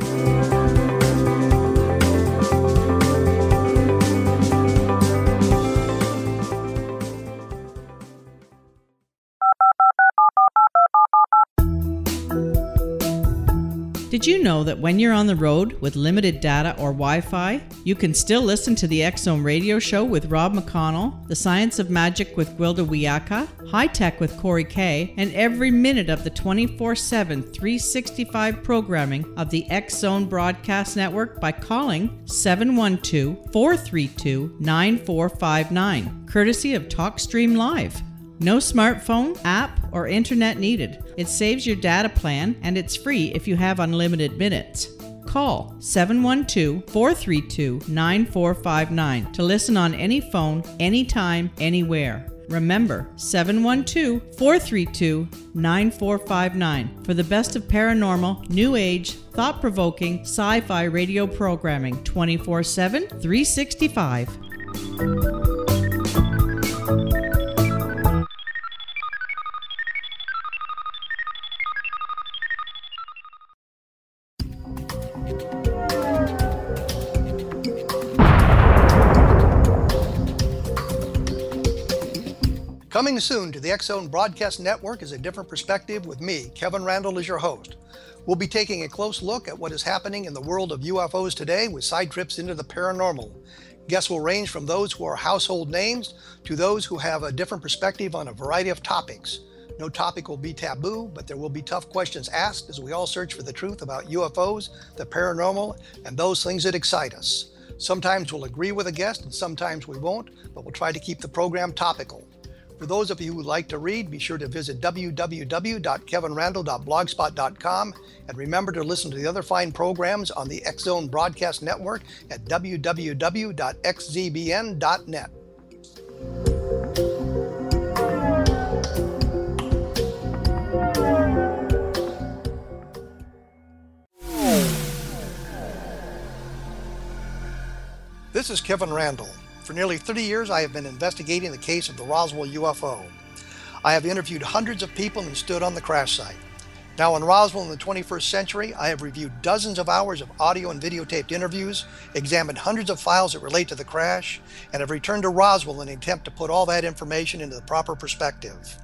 Did you know that when you're on the road with limited data or Wi-Fi, you can still listen to the X Zone radio show with Rob McConnell, The Science of Magic with Gwilda Wiyaka, High Tech with Corey Kay, and every minute of the 24/7, 365 programming of the X Zone Broadcast Network by calling 712-432-9459, courtesy of TalkStream Live. No smartphone, app, or internet needed. It saves your data plan, and it's free if you have unlimited minutes. Call 712-432-9459 to listen on any phone, anytime, anywhere. Remember, 712-432-9459 for the best of paranormal, new age, thought-provoking, sci-fi radio programming 24/7, 365. Coming soon to the X Zone Broadcast Network is A Different Perspective with me, Kevin Randall, as your host. We'll be taking a close look at what is happening in the world of UFOs today with side trips into the paranormal. Guests will range from those who are household names to those who have a different perspective on a variety of topics. No topic will be taboo, but there will be tough questions asked as we all search for the truth about UFOs, the paranormal, and those things that excite us. Sometimes we'll agree with a guest and sometimes we won't, but we'll try to keep the program topical. For those of you who would like to read, be sure to visit www.kevinrandle.blogspot.com and remember to listen to the other fine programs on the X Zone Broadcast Network at www.xzbn.net. This is Kevin Randle. For nearly 30 years, I have been investigating the case of the Roswell UFO. I have interviewed hundreds of people and stood on the crash site. Now in Roswell in the 21st century, I have reviewed dozens of hours of audio and videotaped interviews, examined hundreds of files that relate to the crash, and have returned to Roswell in an attempt to put all that information into the proper perspective.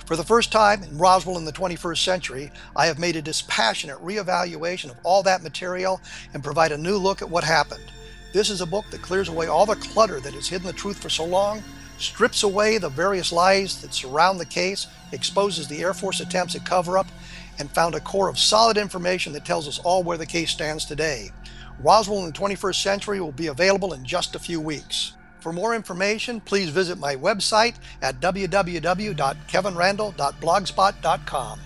For the first time in Roswell in the 21st century, I have made a dispassionate reevaluation of all that material and provide a new look at what happened. This is a book that clears away all the clutter that has hidden the truth for so long, strips away the various lies that surround the case, exposes the Air Force attempts at cover-up, and found a core of solid information that tells us all where the case stands today. Roswell in the 21st century will be available in just a few weeks. For more information, please visit my website at www.kevinrandle.blogspot.com.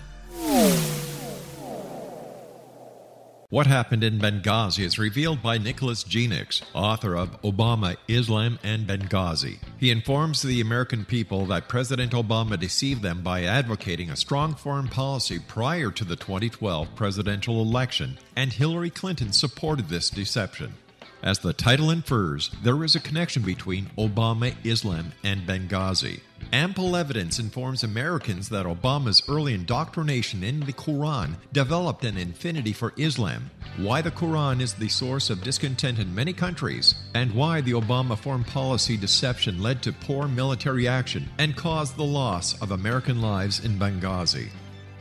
What Happened in Benghazi is revealed by Nicholas Genix, author of Obama, Islam, and Benghazi. He informs the American people that President Obama deceived them by advocating a strong foreign policy prior to the 2012 presidential election, and Hillary Clinton supported this deception. As the title infers, there is a connection between Obama, Islam, and Benghazi. Ample evidence informs Americans that Obama's early indoctrination in the Quran developed an affinity for Islam, why the Quran is the source of discontent in many countries, and why the Obama foreign policy deception led to poor military action and caused the loss of American lives in Benghazi.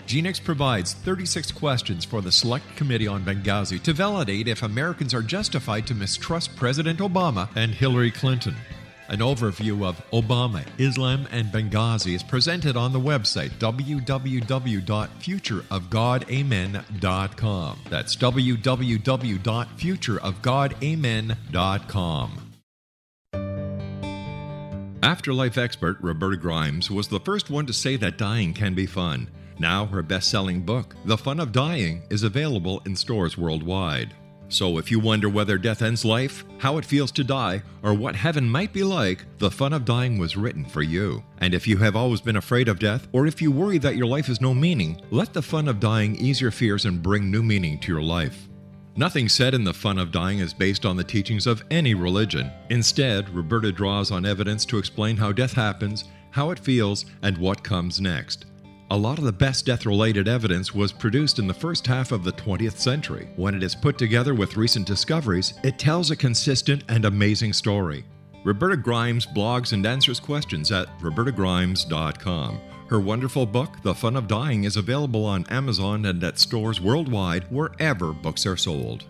Genix provides 36 questions for the Select Committee on Benghazi to validate if Americans are justified to mistrust President Obama and Hillary Clinton. An overview of Obama, Islam, and Benghazi is presented on the website www.futureofgodamen.com. That's www.futureofgodamen.com. Afterlife expert Roberta Grimes was the first one to say that dying can be fun. Now her best-selling book, The Fun of Dying, is available in stores worldwide. So if you wonder whether death ends life, how it feels to die, or what heaven might be like, The Fun of Dying was written for you. And if you have always been afraid of death, or if you worry that your life has no meaning, let The Fun of Dying ease your fears and bring new meaning to your life. Nothing said in The Fun of Dying is based on the teachings of any religion. Instead, Roberta draws on evidence to explain how death happens, how it feels, and what comes next. A lot of the best death-related evidence was produced in the first half of the 20th century. When it is put together with recent discoveries, it tells a consistent and amazing story. Roberta Grimes blogs and answers questions at robertagrimes.com. Her wonderful book, The Fun of Dying, is available on Amazon and at stores worldwide wherever books are sold.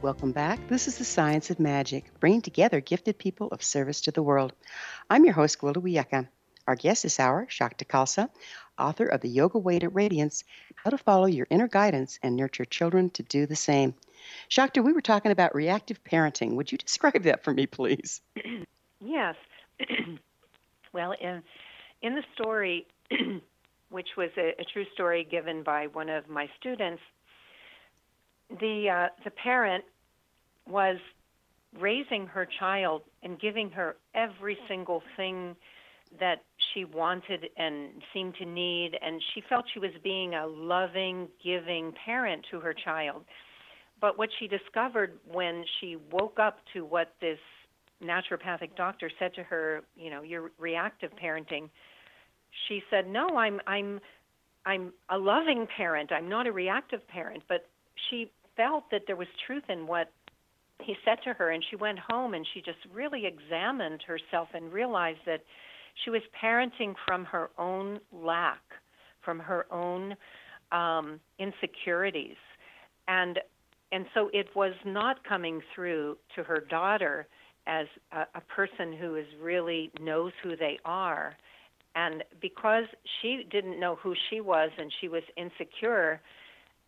Welcome back. This is the Science of Magic, bringing together gifted people of service to the world. I'm your host, Gwilda Wiyaka. Our guest this hour, Shakta Khalsa, author of The Yoga Way to Radiance, How to Follow Your Inner Guidance and Nurture Children to Do the Same. Shakta, we were talking about reactive parenting. Would you describe that for me, please? Yes. Well, in the story, which was a true story given by one of my students, the parent was raising her child and giving her every single thing that she wanted and seemed to need, and she felt she was being a loving, giving parent to her child. But what she discovered when she woke up to what this naturopathic doctor said to her, you're reactive parenting, she said, no, I'm a loving parent. I'm not a reactive parent. But she felt that there was truth in what he said to her, and she went home and she just really examined herself and realized that she was parenting from her own lack, from her own insecurities. And so it was not coming through to her daughter as a person who is really knows who they are. And because she didn't know who she was and she was insecure,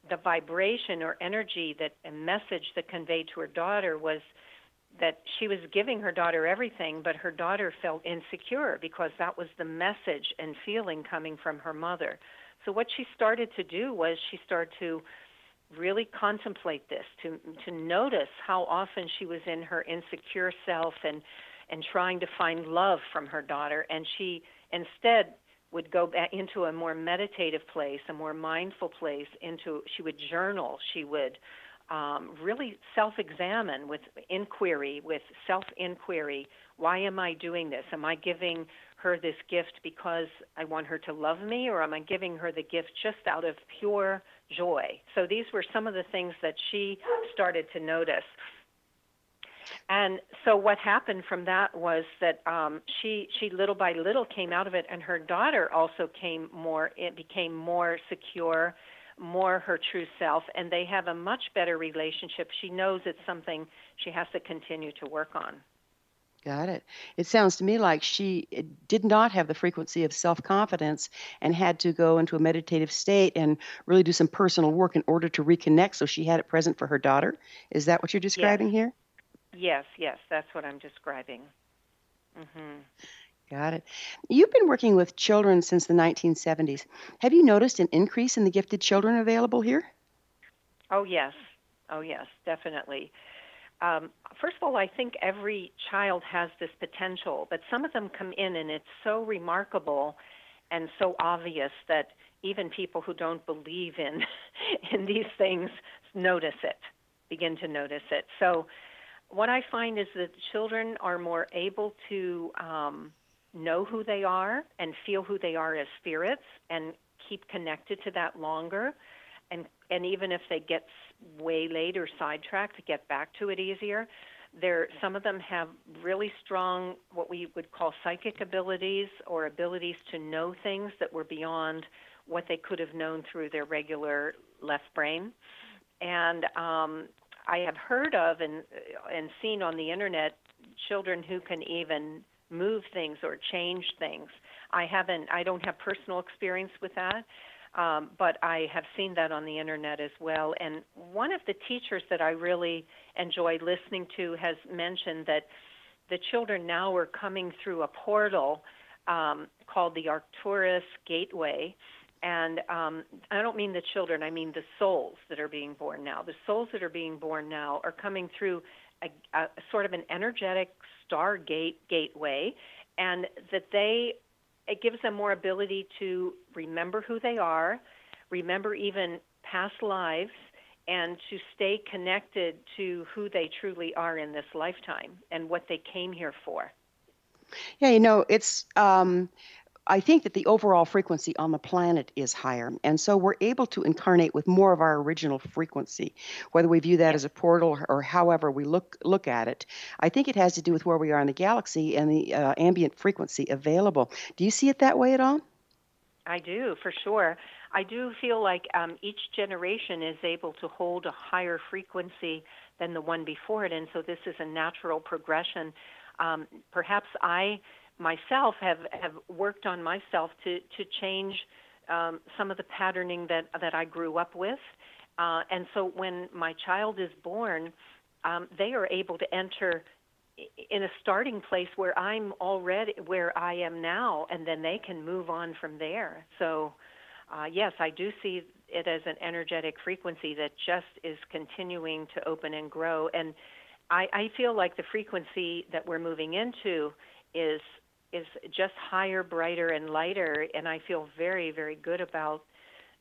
the vibration or energy, that a message that conveyed to her daughter was that she was giving her daughter everything, but her daughter felt insecure because that was the message and feeling coming from her mother. So what she started to do was she started to really contemplate this, to notice how often she was in her insecure self and trying to find love from her daughter. And she instead would go back into a more meditative place, a more mindful place. She would journal. She would really self-examine with inquiry, with self-inquiry. Why am I doing this? Am I giving her this gift because I want her to love me, or am I giving her the gift just out of pure joy? So these were some of the things that she started to notice. And so what happened from that was that she little by little came out of it, and her daughter also became more secure, more her true self, and they have a much better relationship. She knows it's something she has to continue to work on. Got it. It sounds to me like she did not have the frequency of self-confidence and had to go into a meditative state and really do some personal work in order to reconnect, so she had it present for her daughter. Is that what you're describing here? Yes, that's what I'm describing. Mm-hmm. Got it. You've been working with children since the 1970s. Have you noticed an increase in the gifted children available here? Oh, yes, definitely. First of all, I think every child has this potential, but some of them come in and it's so remarkable and so obvious that even people who don't believe in these things begin to notice it. So what I find is that children are more able to know who they are and feel who they are as spirits and keep connected to that longer. And even if they get way late or sidetracked, to get back to it easier. Some of them have really strong, what we would call psychic abilities, or abilities to know things that were beyond what they could have known through their regular left brain. And I have heard of and seen on the internet children who can even move things or change things. I don't have personal experience with that. But I have seen that on the internet as well. And one of the teachers that I really enjoy listening to has mentioned that the children now are coming through a portal called the Arcturus Gateway. And I don't mean the children, I mean the souls that are being born now. The souls that are being born now are coming through a sort of an energetic stargate gateway, and that it gives them more ability to remember who they are, remember even past lives, and to stay connected to who they truly are in this lifetime and what they came here for. Yeah, it's I think that the overall frequency on the planet is higher, and so we're able to incarnate with more of our original frequency, whether we view that as a portal or however we look at it. I think it has to do with where we are in the galaxy and the ambient frequency available. Do you see it that way at all? I do, for sure. I do feel like each generation is able to hold a higher frequency than the one before it, and so this is a natural progression. Perhaps I myself have worked on myself to change some of the patterning that I grew up with. And so when my child is born, they are able to enter in a starting place where I'm already, where I am now, and then they can move on from there. So yes, I do see it as an energetic frequency that just is continuing to open and grow. And I feel like the frequency that we're moving into is just higher, brighter, and lighter, and I feel very, very good about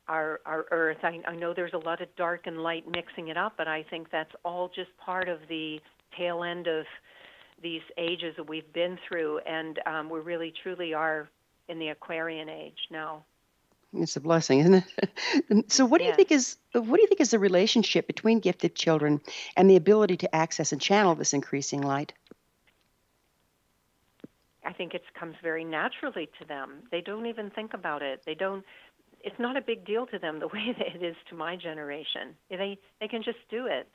our Earth. I know there's a lot of dark and light mixing it up, but I think that's all just part of the tail end of these ages that we've been through, and we really, truly are in the Aquarian age now. It's a blessing, isn't it? So what do you think is the relationship between gifted children and the ability to access and channel this increasing light? I think it comes very naturally to them. They don't even think about it. it's not a big deal to them the way that it is to my generation. They can just do it.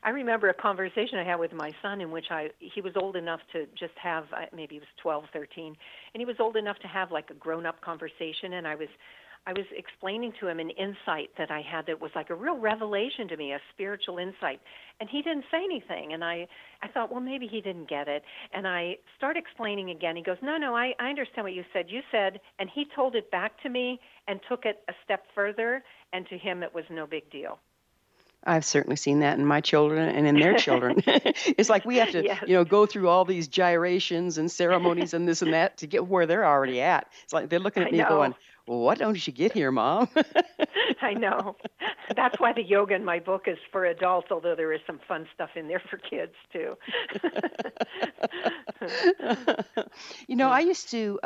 I remember a conversation I had with my son in which he was old enough to just have, maybe he was 12, 13, and he was old enough to have like a grown-up conversation, and I was explaining to him an insight that I had that was like a real revelation to me, a spiritual insight. And he didn't say anything. And I thought, well, maybe he didn't get it. And I start explaining again. He goes, no, I understand what you said. You said, and he told it back to me and took it a step further. And to him, it was no big deal. I've certainly seen that in my children and in their children. It's like we have to, Yes. go through all these gyrations and ceremonies and this and that to get where they're already at. It's like they're looking at me going, well, what don't you get here, Mom? I know. That's why the yoga in my book is for adults, although there is some fun stuff in there for kids, too. I used to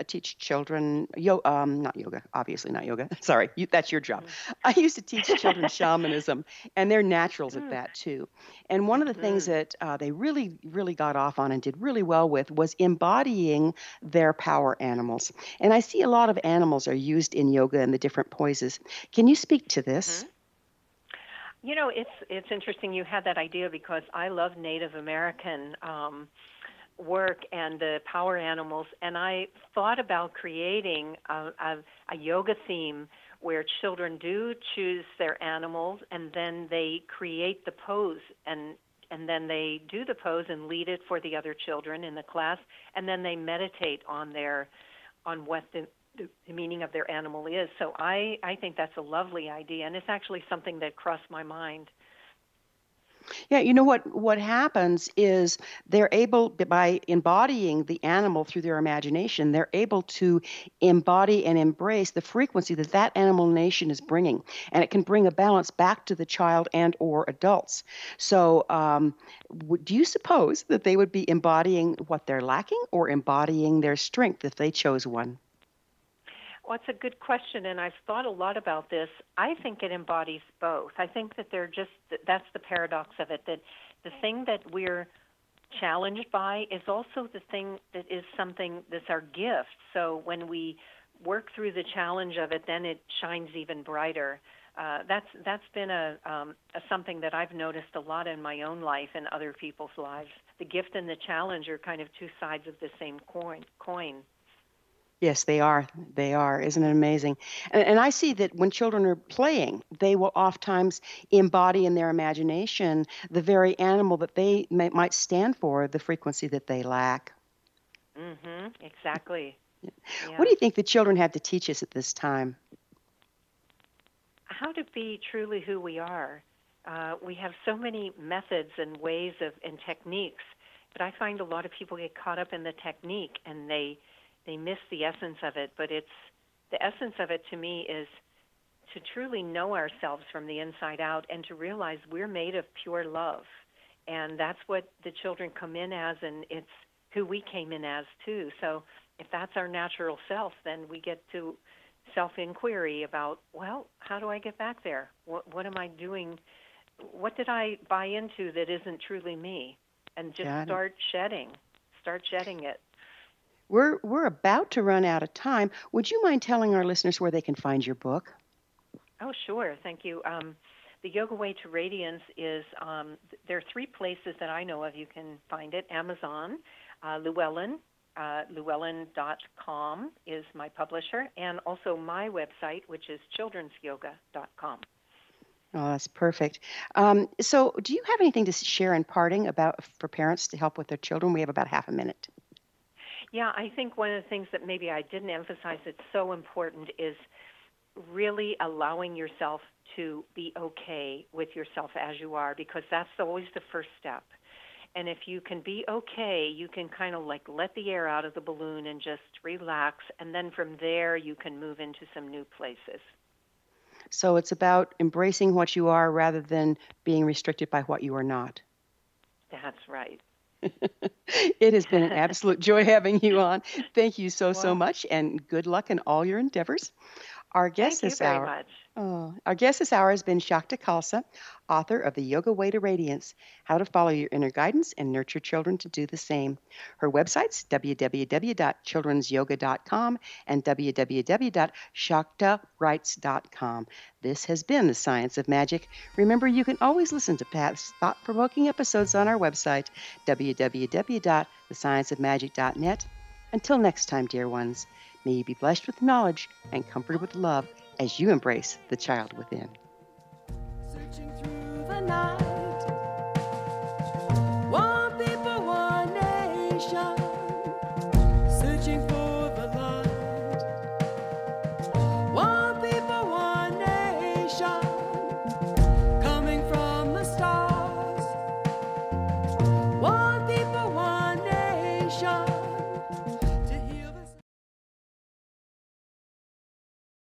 teach children, not yoga, obviously not yoga. Sorry, that's your job. I used to teach children shamanism, and they're naturals at that, too. And one of the things that they really, really got off on and did really well with was embodying their power animals. And I see a lot of animals are used in yoga and the different poses. Can you speak to this? It's interesting you had that idea because I love Native American work and the power animals, and I thought about creating a yoga theme where children do choose their animals, and then they create the pose, and then they do the pose and lead it for the other children in the class, and then they meditate on what the meaning of their animal is. So I think that's a lovely idea, and it's actually something that crossed my mind. Yeah, what happens is they're able, by embodying the animal through their imagination, they're able to embody and embrace the frequency that animal nation is bringing, and it can bring a balance back to the child and or adults. So do you suppose that they would be embodying what they're lacking or embodying their strength if they chose one? Well, it's a good question, and I've thought a lot about this. I think it embodies both. I think that that's the paradox of it, that the thing that we're challenged by is also the thing that is something that's our gift. So when we work through the challenge of it, then it shines even brighter. That's been something that I've noticed a lot in my own life and other people's lives. The gift and the challenge are kind of two sides of the same coin. Yes, they are. They are. Isn't it amazing? And I see that when children are playing, they will oftentimes embody in their imagination the very animal that they might stand for, the frequency that they lack. Exactly. Yeah. What do you think the children have to teach us at this time? How to be truly who we are. We have so many methods and ways and techniques, but I find a lot of people get caught up in the technique and they miss the essence of it. But the essence of it to me is to truly know ourselves from the inside out and to realize we're made of pure love. And that's what the children come in as, and it's who we came in as too. So if that's our natural self, then we get to self-inquiry about, well, how do I get back there? What am I doing? What did I buy into that isn't truly me? And just start shedding it. We're about to run out of time. Would you mind telling our listeners where they can find your book? Oh, sure. Thank you. The Yoga Way to Radiance is, there are 3 places that I know of you can find it. Amazon, Llewellyn, Llewellyn.com is my publisher, and also my website, which is childrensyoga.com. Oh, that's perfect. So do you have anything to share in parting for parents to help with their children? We have about half a minute. Yeah, I think one of the things that maybe I didn't emphasize that's so important is really allowing yourself to be okay with yourself as you are, because that's always the first step. And if you can be okay, you can kind of like let the air out of the balloon and just relax, and then from there you can move into some new places. So it's about embracing what you are rather than being restricted by what you are not. That's right. It has been an absolute joy having you on. Thank you so much, and good luck in all your endeavors. Our guest this hour. Thank you very much. Oh, our guest this hour has been Shakta Khalsa, author of The Yoga Way to Radiance, How to Follow Your Inner Guidance and Nurture Children to Do the Same. Her websites, www.childrensyoga.com and www.shaktawrites.com. This has been The Science of Magic. Remember, you can always listen to past thought-provoking episodes on our website, www.thescienceofmagic.net. Until next time, dear ones, may you be blessed with knowledge and comforted with love as you embrace the child within. Searching through the night, one people, one nation, searching for the light. One people, one nation, coming from the stars. One people, one nation.